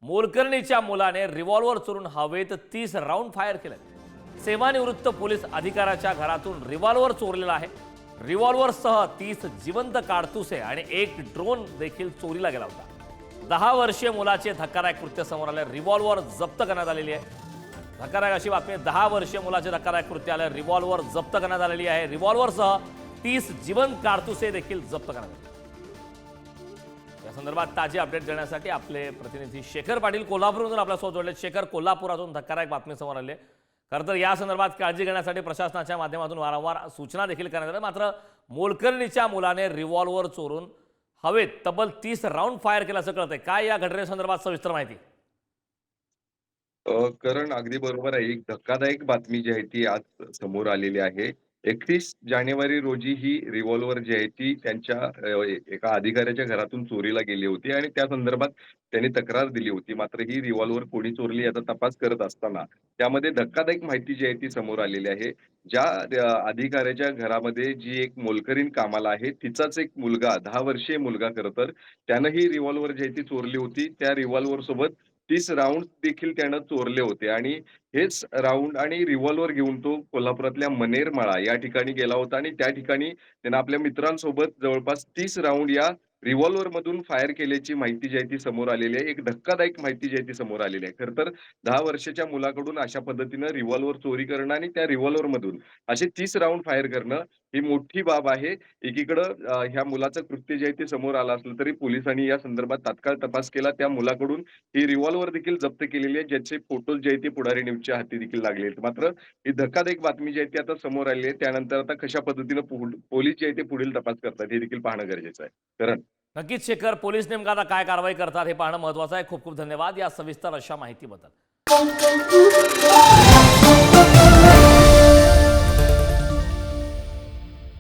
मोलकर्णीच्या मुलाने रिव्हॉल्वर चोरून हवेत 30 राऊंड फायर केले। सेवानिवृत्त पोलीस अधिकाऱ्याच्या घरातून रिव्हॉल्वर चोरलेला आहे। रिव्हॉल्वरसह 30 जिवंत काडतुसे आणि एक ड्रोन देखील चोरीला गेला होता। 10 वर्षीय मुलाचे धक्कादायक कृत्य समोर आले। रिव्हॉल्वर जप्त करण्यात आलेली आहे। धक्कादायक अशी बातमी, 10 वर्षीय मुलाचे धक्कादायक कृत्य आले। रिव्हॉल्वर जप्त करण्यात आलेली आहे। रिव्हॉल्वरसह 30 जिवंत काडतुसे देखील जप्त करण्यात आले। या संदर्भात ताजी अपडेट देण्यासाठी आपले प्रतिनिधी शेखर पाटील कोल्हापूरमधून आपल्यासोबत जोडले। शेखर, कोल्हापुरातून धक्कादायक बातमी समोर आली आहे। खरं तर या संदर्भात काळजी घेण्यासाठी प्रशासनाच्या माध्यमातून वारंवार सूचना देखील करण्यात आल्या, मात्र मोलकर्णीच्या मुलाने रिव्हॉल्वर चोरून हवेत तब्बल 30 राऊंड फायर केल्याचं कळतंय। काय या घटनेसंदर्भात सविस्तर माहिती? करण अगदी बरोबर आहे. एक धक्कादायक बातमी जी आहे ती आज समोर आलेली आहे. 31 जानेवारी रोजी ही रिव्हॉल्वर जी आहे ती त्यांच्या एका अधिकाऱ्याच्या घरातून चोरीला गेली होती आणि त्या संदर्भात त्यांनी तक्रार दिली होती. मात्र ही रिव्हॉल्वर कोणी चोरली याचा तपास करत असताना त्यामध्ये धक्कादायक माहिती जी आहे ती समोर आलेली आहे. ज्या अधिकाऱ्याच्या घरामध्ये जी एक मोलकरीण कामाला आहे, तिचाच एक मुलगा 10 वर्षीय मुलगा खरं तर, त्यानं ही रिव्हॉल्वर जी आहे ती चोरली होती. त्या रिव्हॉल्वर सोबत 30 राउंड देखील त्यानं चोरले होते आणि हेच राउंड आणि रिव्हॉल्वर घेऊन तो कोल्हापुरातल्या मनेरमाळा या ठिकाणी गेला होता आणि त्या ठिकाणी त्यानं आपल्या मित्रांसोबत जवळपास 30 राउंड या रिव्हॉल्वरमधून फायर केल्याची माहिती जी आहे ती समोर आलेली आहे. एक धक्कादायक माहिती जी आहे ती समोर आलेली आहे. खरं तर 10 वर्षाच्या मुलाकडून अशा पद्धतीनं रिव्हॉल्वर चोरी करणं आणि त्या रिव्हॉल्वरमधून असे 30 राउंड फायर करणं ही मोठी बाब आहे. एकीकडं ह्या मुलाचं कृत्य जे आहे ते समोर आलं असलं तरी पोलिसांनी या संदर्भात तात्काळ तपास केला. त्या मुलाकडून ही रिव्हॉल्वर देखील जप्त केलेली आहे, ज्याचे फोटोज जे आहेत ते पुढारी न्यूजच्या हाती देखील लागले आहेत. मात्र ही धक्कादायक बातमी जी आहे ती आता समोर आली आहे. त्यानंतर आता कशा पद्धतीनं पोलीस जे आहे ते पुढील तपास करतात हे देखील पाहणं गरजेचं आहे. करण. नक्कीच शेखर, पोलीस नेमका आता काय कारवाई करतात हे पाहणं महत्त्वाचं आहे। खूप खूप धन्यवाद या सविस्तर अशा माहितीबद्दल।